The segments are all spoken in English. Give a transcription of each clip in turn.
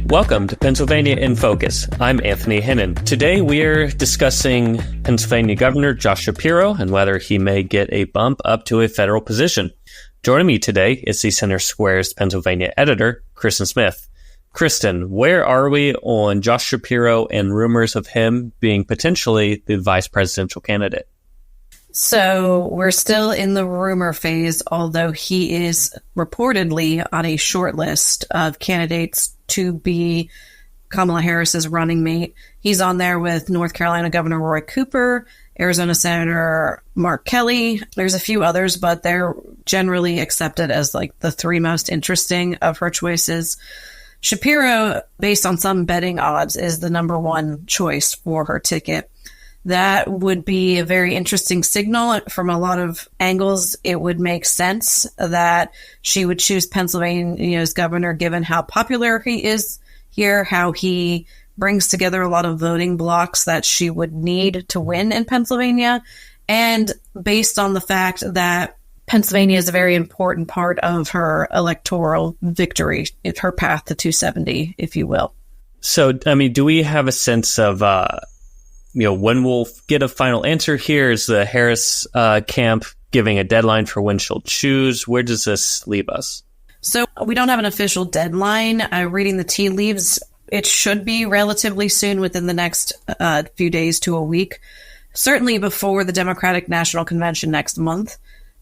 Welcome to Pennsylvania in Focus. I'm Anthony Hennon. Today we're discussing Pennsylvania Governor Josh Shapiro and whether he may get a bump up to a federal position. Joining me today is the Center Square's Pennsylvania editor, Kristen Smith. Kristen, where are we on Josh Shapiro and rumors of him being potentially the vice presidential candidate? So we're still in the rumor phase, although he is reportedly on a short list of candidates to be Kamala Harris's running mate. He's on there with North Carolina Governor Roy Cooper, Arizona Senator Mark Kelly. There's a few others, but they're generally accepted as like the three most interesting of her choices. Shapiro, based on some betting odds, is the number one choice for her ticket. That would be a very interesting signal from a lot of angles. It would make sense that she would choose Pennsylvania's governor, given how popular he is here, how he brings together a lot of voting blocks that she would need to win in Pennsylvania, and based on the fact that Pennsylvania is a very important part of her electoral victory. It's her path to 270, if you will. So, do we have a sense of when we'll get a final answer here? Is the Harris camp giving a deadline for when she'll choose? Where does this leave us? So we don't have an official deadline. Reading the tea leaves, it should be relatively soon, within the next few days to a week, certainly before the Democratic National Convention next month.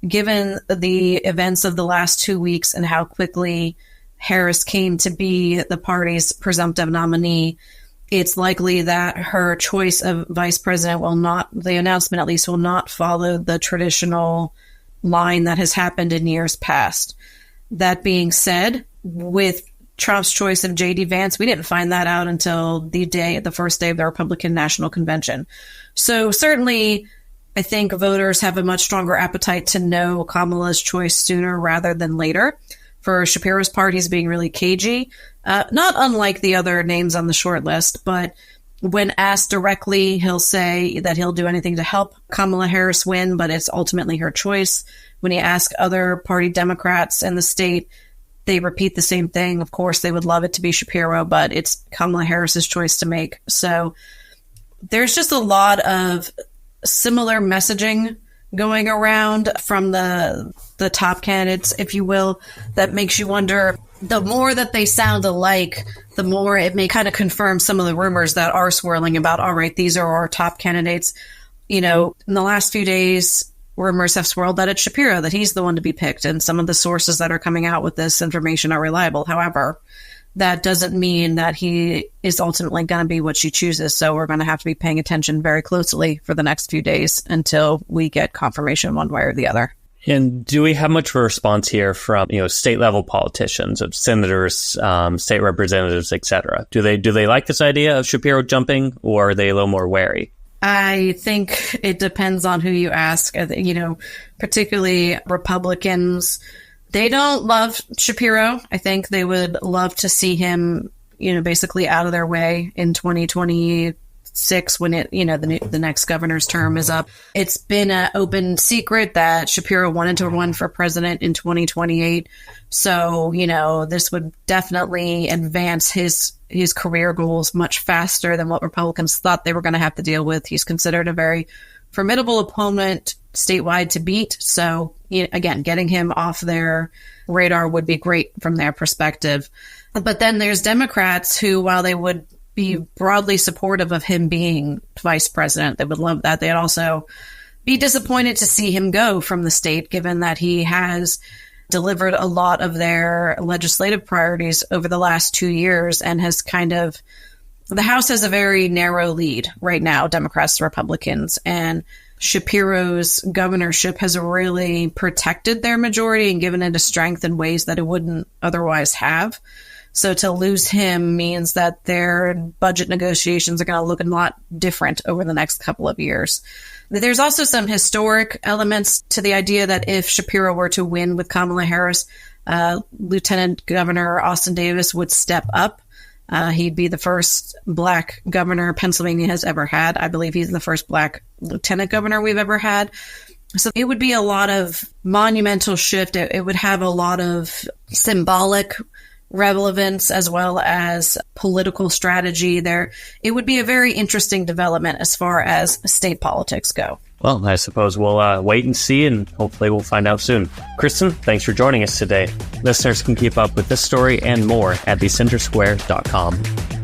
Given the events of the last 2 weeks and how quickly Harris came to be the party's presumptive nominee, it's likely that her choice of vice president the announcement at least, will not follow the traditional line that has happened in years past. That being said, with Trump's choice of J.D. Vance, we didn't find that out until the first day of the Republican National Convention. So certainly, I think voters have a much stronger appetite to know Kamala's choice sooner rather than later. For Shapiro's part, he's being really cagey, not unlike the other names on the short list, but when asked directly, he'll say that he'll do anything to help Kamala Harris win, but it's ultimately her choice. When he asks other party Democrats in the state, they repeat the same thing. Of course, they would love it to be Shapiro, but it's Kamala Harris's choice to make. So there's just a lot of similar messaging going around from the top candidates, if you will, that makes you wonder, the more that they sound alike, the more it may kind of confirm some of the rumors that are swirling about, all right, these are our top candidates. In the last few days, rumors have swirled that it's Shapiro, that he's the one to be picked, and some of the sources that are coming out with this information are reliable. However, that doesn't mean that he is ultimately going to be what she chooses. So we're going to have to be paying attention very closely for the next few days until we get confirmation one way or the other. And do we have much of a response here from, state level politicians, of senators, state representatives, et cetera? Do they like this idea of Shapiro jumping, or are they a little more wary? I think it depends on who you ask. Particularly Republicans, they don't love Shapiro. I think they would love to see him, basically out of their way in 2026 when the next governor's term is up. It's been an open secret that Shapiro wanted to run for president in 2028. So, this would definitely advance his career goals much faster than what Republicans thought they were going to have to deal with. He's considered a very formidable opponent statewide to beat. So, again, getting him off their radar would be great from their perspective. But then there's Democrats who, while they would be broadly supportive of him being vice president, they would love that. They'd also be disappointed to see him go from the state, given that he has delivered a lot of their legislative priorities over the last 2 years and has the House has a very narrow lead right now, Democrats and Republicans, and Shapiro's governorship has really protected their majority and given it a strength in ways that it wouldn't otherwise have. So to lose him means that their budget negotiations are going to look a lot different over the next couple of years. There's also some historic elements to the idea that if Shapiro were to win with Kamala Harris, Lieutenant Governor Austin Davis would step up. He'd be the first Black governor Pennsylvania has ever had. I believe he's the first Black lieutenant governor we've ever had. So it would be a lot of monumental shift. It would have a lot of symbolic relevance as well as political strategy there. It would be a very interesting development as far as state politics go. Well, I suppose we'll wait and see, and hopefully we'll find out soon. Kristen, thanks for joining us today. Listeners can keep up with this story and more at thecentersquare.com.